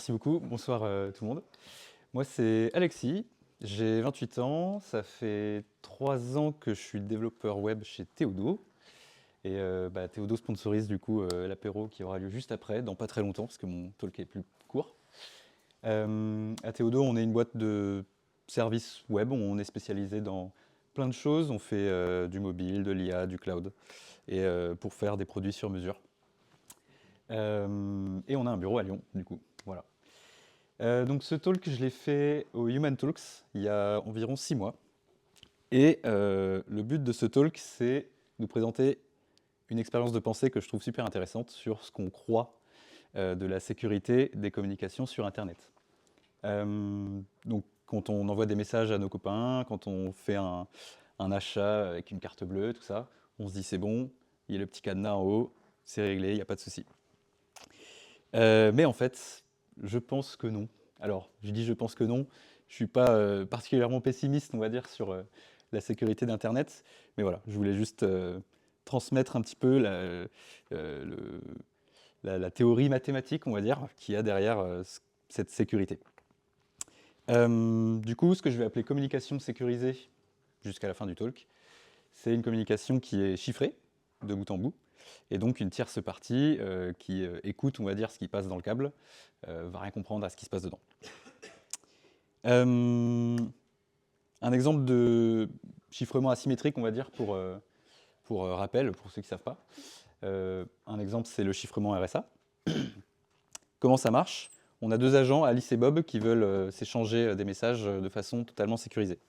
Merci beaucoup. Bonsoir tout le monde. Moi, c'est Alexis. J'ai 28 ans. Ça fait 3 ans que je suis développeur web chez Théodo. Et Théodo sponsorise du coup l'apéro qui aura lieu juste après, dans pas très longtemps, parce que mon talk est plus court. À Théodo, on est une boîte de services web. On est spécialisé dans plein de choses. On fait du mobile, de l'IA, du cloud, et pour faire des produits sur mesure. Et on a un bureau à Lyon, du coup. Voilà. Donc ce talk, je l'ai fait au Human Talks il y a environ 6 mois. Et le but de ce talk, c'est de vous présenter une expérience de pensée que je trouve super intéressante sur ce qu'on croit de la sécurité des communications sur Internet. Donc quand on envoie des messages à nos copains, quand on fait un achat avec une carte bleue, tout ça, on se dit c'est bon, il y a le petit cadenas en haut, c'est réglé, il n'y a pas de souci. Mais en fait, je pense que non. Alors, je dis je pense que non. Je suis pas particulièrement pessimiste, on va dire, sur la sécurité d'Internet. Mais voilà, je voulais juste transmettre un petit peu la théorie mathématique, on va dire, qu'il y a derrière cette sécurité. Du coup, ce que je vais appeler communication sécurisée jusqu'à la fin du talk, c'est une communication qui est chiffrée de bout en bout, et donc une tierce partie qui écoute, on va dire, ce qui passe dans le câble, va rien comprendre à ce qui se passe dedans. Un exemple de chiffrement asymétrique, on va dire, pour rappel, pour ceux qui ne savent pas. Un exemple, c'est le chiffrement RSA. Comment ça marche? On a deux agents, Alice et Bob, qui veulent s'échanger des messages de façon totalement sécurisée.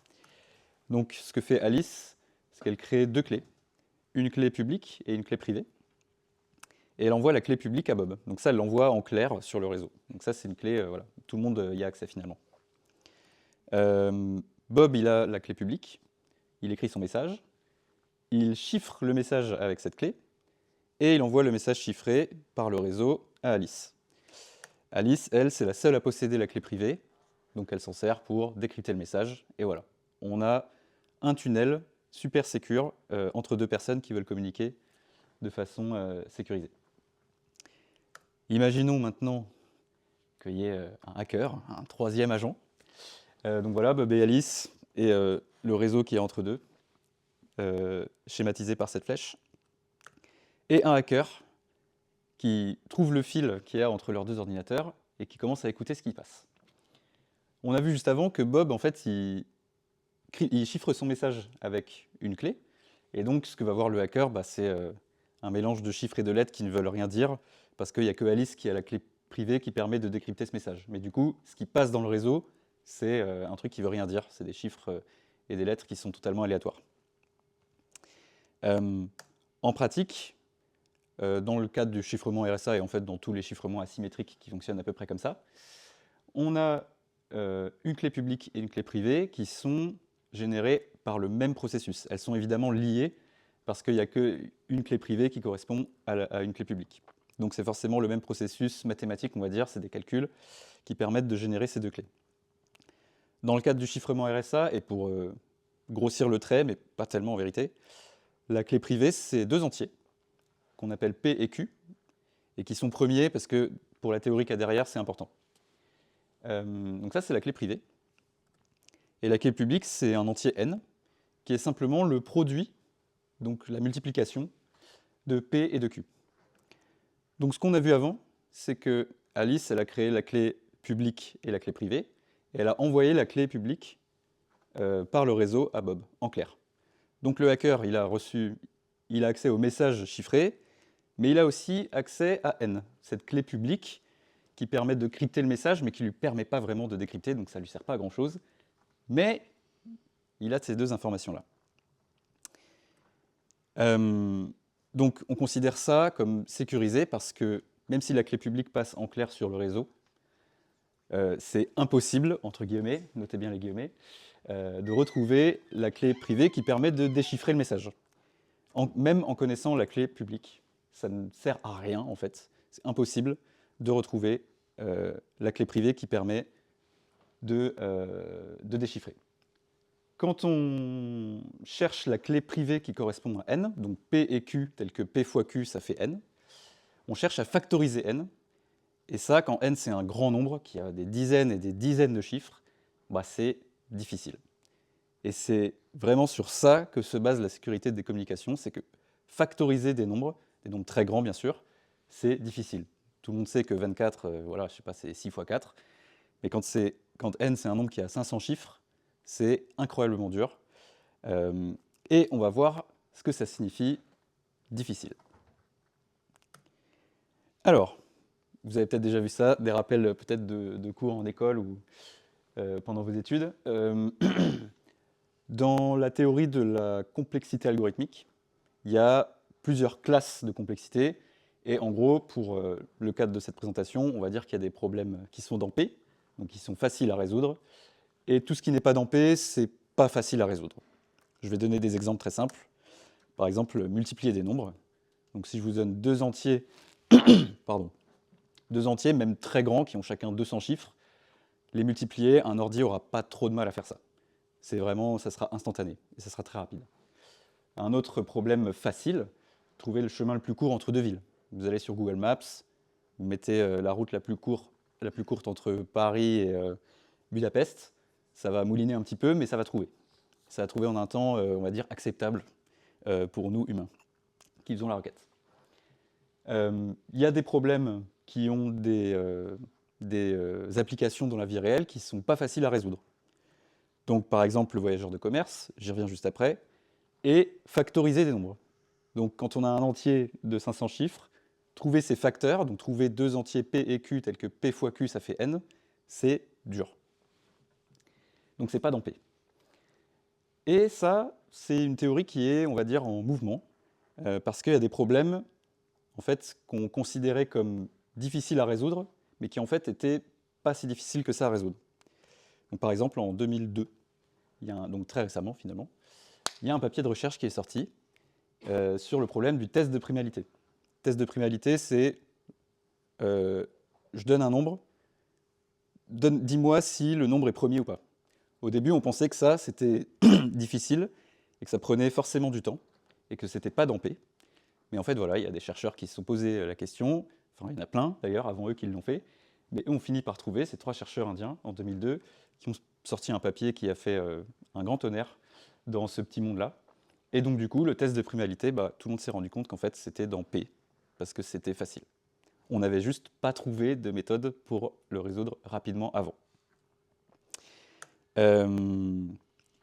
Donc, ce que fait Alice, c'est qu'elle crée deux clés. Une clé publique et une clé privée. Et elle envoie la clé publique à Bob. Donc ça, elle l'envoie en clair sur le réseau. Donc ça, c'est une clé, voilà, tout le monde y a accès finalement. Bob, il a la clé publique, il écrit son message, il chiffre le message avec cette clé, et il envoie le message chiffré par le réseau à Alice. Alice, elle, c'est la seule à posséder la clé privée, donc elle s'en sert pour décrypter le message, et voilà. On a un tunnel super sécure entre deux personnes qui veulent communiquer de façon sécurisée. Imaginons maintenant qu'il y ait un hacker, un troisième agent. Donc voilà, Bob et Alice et le réseau qui est entre deux, schématisé par cette flèche. Et un hacker qui trouve le fil qu'il y a entre leurs deux ordinateurs et qui commence à écouter ce qui passe. On a vu juste avant que Bob, en fait, il chiffre son message avec une clé. Et donc, ce que va voir le hacker, c'est un mélange de chiffres et de lettres qui ne veulent rien dire, parce qu'il n'y a que Alice qui a la clé privée qui permet de décrypter ce message. Mais du coup, ce qui passe dans le réseau, c'est un truc qui ne veut rien dire. C'est des chiffres et des lettres qui sont totalement aléatoires. En pratique, dans le cadre du chiffrement RSA et en fait dans tous les chiffrements asymétriques qui fonctionnent à peu près comme ça, on a une clé publique et une clé privée qui sont générées par le même processus. Elles sont évidemment liées parce qu'il n'y a qu'une clé privée qui correspond à une clé publique. Donc c'est forcément le même processus mathématique, on va dire, c'est des calculs qui permettent de générer ces deux clés. Dans le cadre du chiffrement RSA, et pour grossir le trait, mais pas tellement en vérité, la clé privée, c'est deux entiers, qu'on appelle P et Q, et qui sont premiers parce que pour la théorie qu'il y a derrière, c'est important. Donc ça, c'est la clé privée. Et la clé publique, c'est un entier N, qui est simplement le produit, donc la multiplication, de P et de Q. Donc ce qu'on a vu avant, c'est que Alice, elle a créé la clé publique et la clé privée, et elle a envoyé la clé publique par le réseau à Bob, en clair. Donc le hacker, il a accès au message chiffré, mais il a aussi accès à N, cette clé publique qui permet de crypter le message, mais qui ne lui permet pas vraiment de décrypter, donc ça ne lui sert pas à grand-chose. Mais il a ces deux informations-là. Donc on considère ça comme sécurisé parce que même si la clé publique passe en clair sur le réseau, c'est impossible, entre guillemets, notez bien les guillemets, de retrouver la clé privée qui permet de déchiffrer le message. Même en connaissant la clé publique, ça ne sert à rien en fait. C'est impossible de retrouver la clé privée qui permet de déchiffrer. Quand on cherche la clé privée qui correspond à n, donc P et Q, tel que P fois Q, ça fait n, on cherche à factoriser n, Et ça, quand n c'est un grand nombre, qui a des dizaines et des dizaines de chiffres, bah, c'est difficile. Et c'est vraiment sur ça que se base la sécurité des communications, c'est que factoriser des nombres très grands bien sûr, c'est difficile. Tout le monde sait que 24, voilà, je sais pas, c'est 6 fois 4, mais quand n c'est un nombre qui a 500 chiffres, c'est incroyablement dur. Et on va voir ce que ça signifie difficile. Alors, vous avez peut-être déjà vu ça, des rappels peut-être de cours en école ou pendant vos études. Dans la théorie de la complexité algorithmique, il y a plusieurs classes de complexité. Et en gros, pour le cadre de cette présentation, on va dire qu'il y a des problèmes qui sont dans P, donc qui sont faciles à résoudre. Et tout ce qui n'est pas dans P, c'est pas facile à résoudre. Je vais donner des exemples très simples. Par exemple, multiplier des nombres. Donc si je vous donne deux entiers, pardon, deux entiers, même très grands, qui ont chacun 200 chiffres, les multiplier, un ordi n'aura pas trop de mal à faire ça. C'est vraiment, ça sera instantané, et ça sera très rapide. Un autre problème facile, trouver le chemin le plus court entre deux villes. Vous allez sur Google Maps, vous mettez la route la plus courte entre Paris et Budapest, ça va mouliner un petit peu, mais ça va trouver. Ça va trouver en un temps, on va dire, acceptable pour nous humains, qui faisons la requête. Il y a des problèmes qui ont des applications dans la vie réelle qui ne sont pas faciles à résoudre. Donc par exemple le voyageur de commerce, j'y reviens juste après, et factoriser des nombres. Donc quand on a un entier de 500 chiffres, trouver ses facteurs, donc trouver deux entiers P et Q tels que P fois Q ça fait N, c'est dur. Donc c'est pas dans P. Et ça, c'est une théorie qui est, on va dire, en mouvement, parce qu'il y a des problèmes en fait, qu'on considérait comme difficiles à résoudre, mais qui en fait étaient pas si difficiles que ça à résoudre. Donc, par exemple, en 2002, donc très récemment finalement, il y a un papier de recherche qui est sorti sur le problème du test de primalité. Le test de primalité, c'est je donne un nombre, dis-moi si le nombre est premier ou pas. Au début, on pensait que ça, c'était difficile et que ça prenait forcément du temps et que c'était pas dans P. Mais en fait, voilà, il y a des chercheurs qui se sont posés la question, enfin il y en a plein d'ailleurs avant eux qui l'ont fait, mais eux ont fini par trouver, ces 3 chercheurs indiens en 2002, qui ont sorti un papier qui a fait un grand tonnerre dans ce petit monde-là. Et donc du coup, le test de primalité, bah, tout le monde s'est rendu compte qu'en fait c'était dans P, parce que c'était facile. On n'avait juste pas trouvé de méthode pour le résoudre rapidement avant.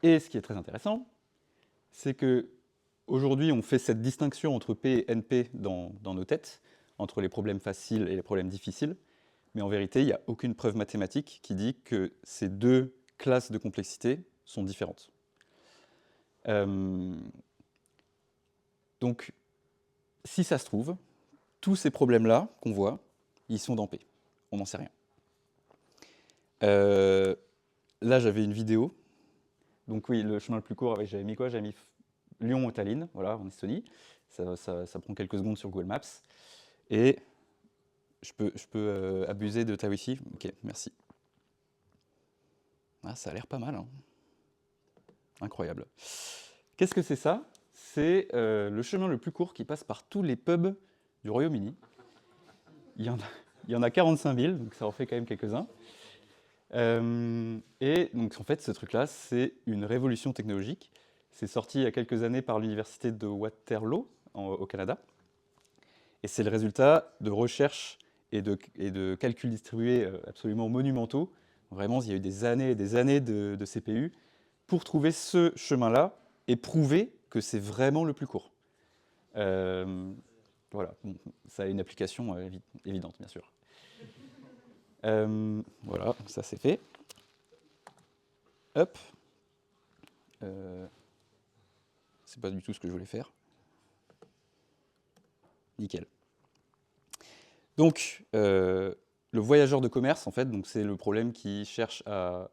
Et ce qui est très intéressant, c'est que aujourd'hui, on fait cette distinction entre P et NP dans nos têtes, entre les problèmes faciles et les problèmes difficiles, mais en vérité, il n'y a aucune preuve mathématique qui dit que ces deux classes de complexité sont différentes. Donc, si ça se trouve, tous ces problèmes-là qu'on voit, ils sont dans P. On n'en sait rien. Là, j'avais une vidéo. Donc oui, le chemin le plus court, j'avais mis quoi? J'avais mis Lyon ou Tallinn, voilà, en Estonie. Ça prend quelques secondes sur Google Maps. Et je peux abuser de ta Wi-Fi? Ok, merci. Ah, ça a l'air pas mal, hein. Incroyable. Qu'est-ce que c'est ça? C'est le chemin le plus court qui passe par tous les pubs du Royaume-Uni. Il y en a 45 000, donc ça en fait quand même quelques-uns. Et donc en fait, ce truc-là, c'est une révolution technologique. C'est sorti il y a quelques années par l'université de Waterloo, au Canada. Et c'est le résultat de recherches et de calculs distribués absolument monumentaux. Vraiment, il y a eu des années et des années de CPU pour trouver ce chemin-là et prouver que c'est vraiment le plus court. Voilà, bon, ça a une application évidente, bien sûr. Voilà, ça c'est fait. Hop. C'est pas du tout ce que je voulais faire. Nickel. Donc, le voyageur de commerce, en fait, c'est le problème qui cherche à...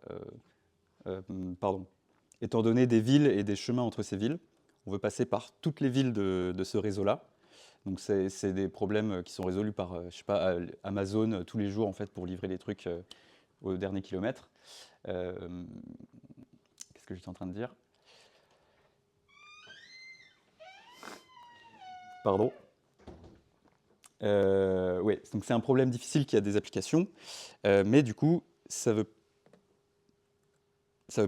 étant donné des villes et des chemins entre ces villes, on veut passer par toutes les villes de ce réseau-là. Donc, c'est des problèmes qui sont résolus par, je sais pas, Amazon tous les jours, en fait, pour livrer les trucs au dernier kilomètre. Qu'est-ce que j'étais en train de dire? Pardon. Ouais, donc c'est un problème difficile qui a des applications, mais du coup, ça veut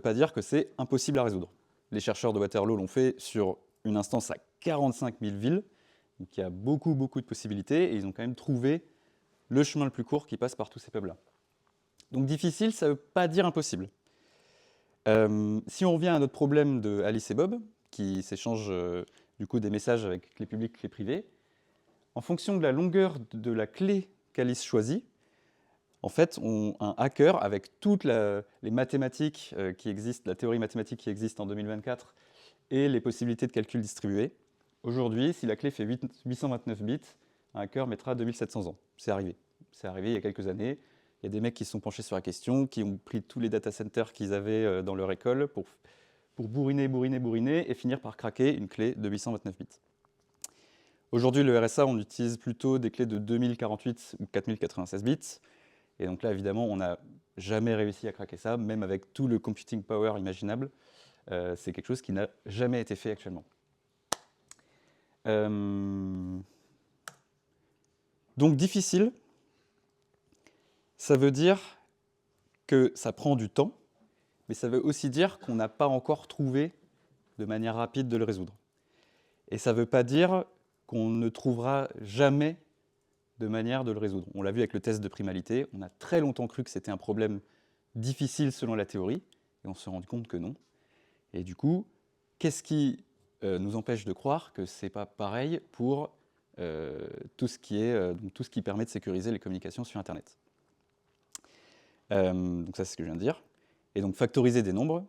pas dire que c'est impossible à résoudre. Les chercheurs de Waterloo l'ont fait sur une instance à 45 000 villes, donc il y a beaucoup, beaucoup de possibilités, et ils ont quand même trouvé le chemin le plus court qui passe par tous ces peuples-là. Donc difficile, ça ne veut pas dire impossible. Si on revient à notre problème de Alice et Bob, qui s'échangent du coup des messages avec clé publique, clé privée, en fonction de la longueur de la clé qu'Alice choisit, en fait, un hacker, avec toutes les mathématiques qui existent, la théorie mathématique qui existe en 2024, et les possibilités de calcul distribué, aujourd'hui, si la clé fait 829 bits, un hacker mettra 2700 ans. C'est arrivé. C'est arrivé il y a quelques années. Il y a des mecs qui se sont penchés sur la question, qui ont pris tous les data centers qu'ils avaient dans leur école pour bourriner, bourriner, bourriner, et finir par craquer une clé de 829 bits. Aujourd'hui, le RSA, on utilise plutôt des clés de 2048 ou 4096 bits. Et donc là, évidemment, on n'a jamais réussi à craquer ça, même avec tout le computing power imaginable. C'est quelque chose qui n'a jamais été fait actuellement. Donc difficile, ça veut dire que ça prend du temps, mais ça veut aussi dire qu'on n'a pas encore trouvé de manière rapide de le résoudre. Et ça ne veut pas dire qu'on ne trouvera jamais de manière de le résoudre. On l'a vu avec le test de primalité, on a très longtemps cru que c'était un problème difficile selon la théorie, et on s'est rendu compte que non. Et du coup, qu'est-ce qui nous empêche de croire que ce n'est pas pareil pour tout ce qui permet de sécuriser les communications sur Internet. Donc ça, c'est ce que je viens de dire. Et donc factoriser des nombres,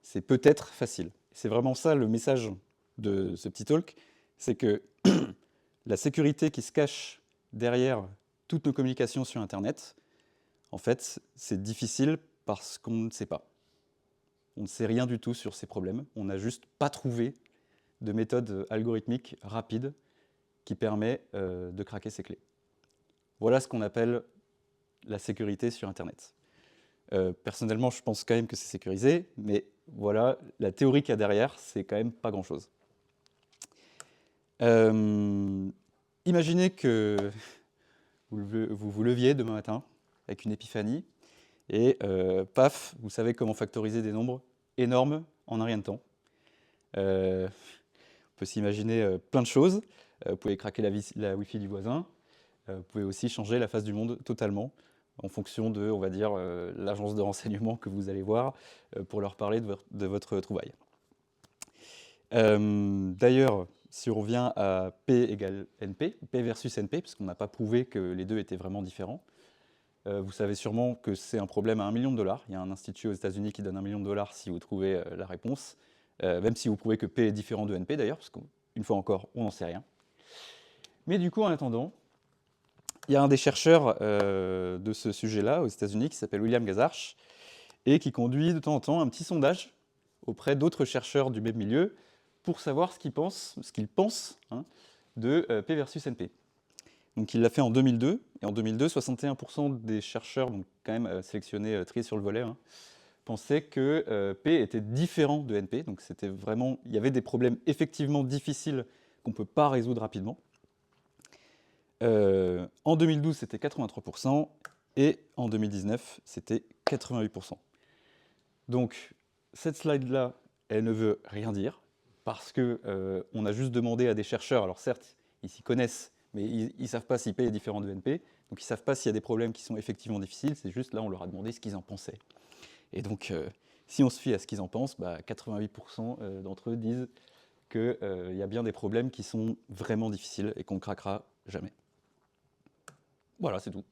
c'est peut-être facile. C'est vraiment ça le message de ce petit talk, c'est que la sécurité qui se cache derrière toutes nos communications sur Internet, en fait, c'est difficile parce qu'on ne sait pas. On ne sait rien du tout sur ces problèmes. On n'a juste pas trouvé de méthode algorithmique rapide qui permet de craquer ces clés. Voilà ce qu'on appelle la sécurité sur Internet. Personnellement, je pense quand même que c'est sécurisé, mais voilà, la théorie qu'il y a derrière, c'est quand même pas grand-chose. Imaginez que vous vous leviez demain matin avec une épiphanie, et paf, vous savez comment factoriser des nombres énormes en un rien de temps. On peut s'imaginer plein de choses. Vous pouvez craquer la Wi-Fi du voisin. Vous pouvez aussi changer la face du monde totalement en fonction de, on va dire, l'agence de renseignement que vous allez voir pour leur parler de votre trouvaille. D'ailleurs, si on revient à P égale NP, P versus NP, parce qu'on n'a pas prouvé que les deux étaient vraiment différents, vous savez sûrement que c'est un problème à $1 million. Il y a un institut aux États-Unis qui donne $1 million si vous trouvez la réponse, même si vous prouvez que P est différent de NP d'ailleurs, parce qu'une fois encore, on n'en sait rien. Mais du coup, en attendant, il y a un des chercheurs de ce sujet-là aux États-Unis qui s'appelle William Gazarch et qui conduit de temps en temps un petit sondage auprès d'autres chercheurs du même milieu pour savoir ce qu'ils pensent de P versus NP. Donc il l'a fait en 2002, et en 2002, 61% des chercheurs, donc quand même sélectionnés, triés sur le volet, pensaient que P était différent de NP, donc c'était vraiment, il y avait des problèmes effectivement difficiles qu'on ne peut pas résoudre rapidement. En 2012, c'était 83%, et en 2019, c'était 88%. Donc cette slide-là, elle ne veut rien dire, parce qu'on a juste demandé à des chercheurs, alors certes, ils s'y connaissent, mais ils ne savent pas si P est différent de NP, donc ils ne savent pas s'il y a des problèmes qui sont effectivement difficiles, c'est juste là, on leur a demandé ce qu'ils en pensaient. Et donc, si on se fie à ce qu'ils en pensent, 88% d'entre eux disent qu'il y a bien des problèmes qui sont vraiment difficiles et qu'on ne craquera jamais. Voilà, c'est tout.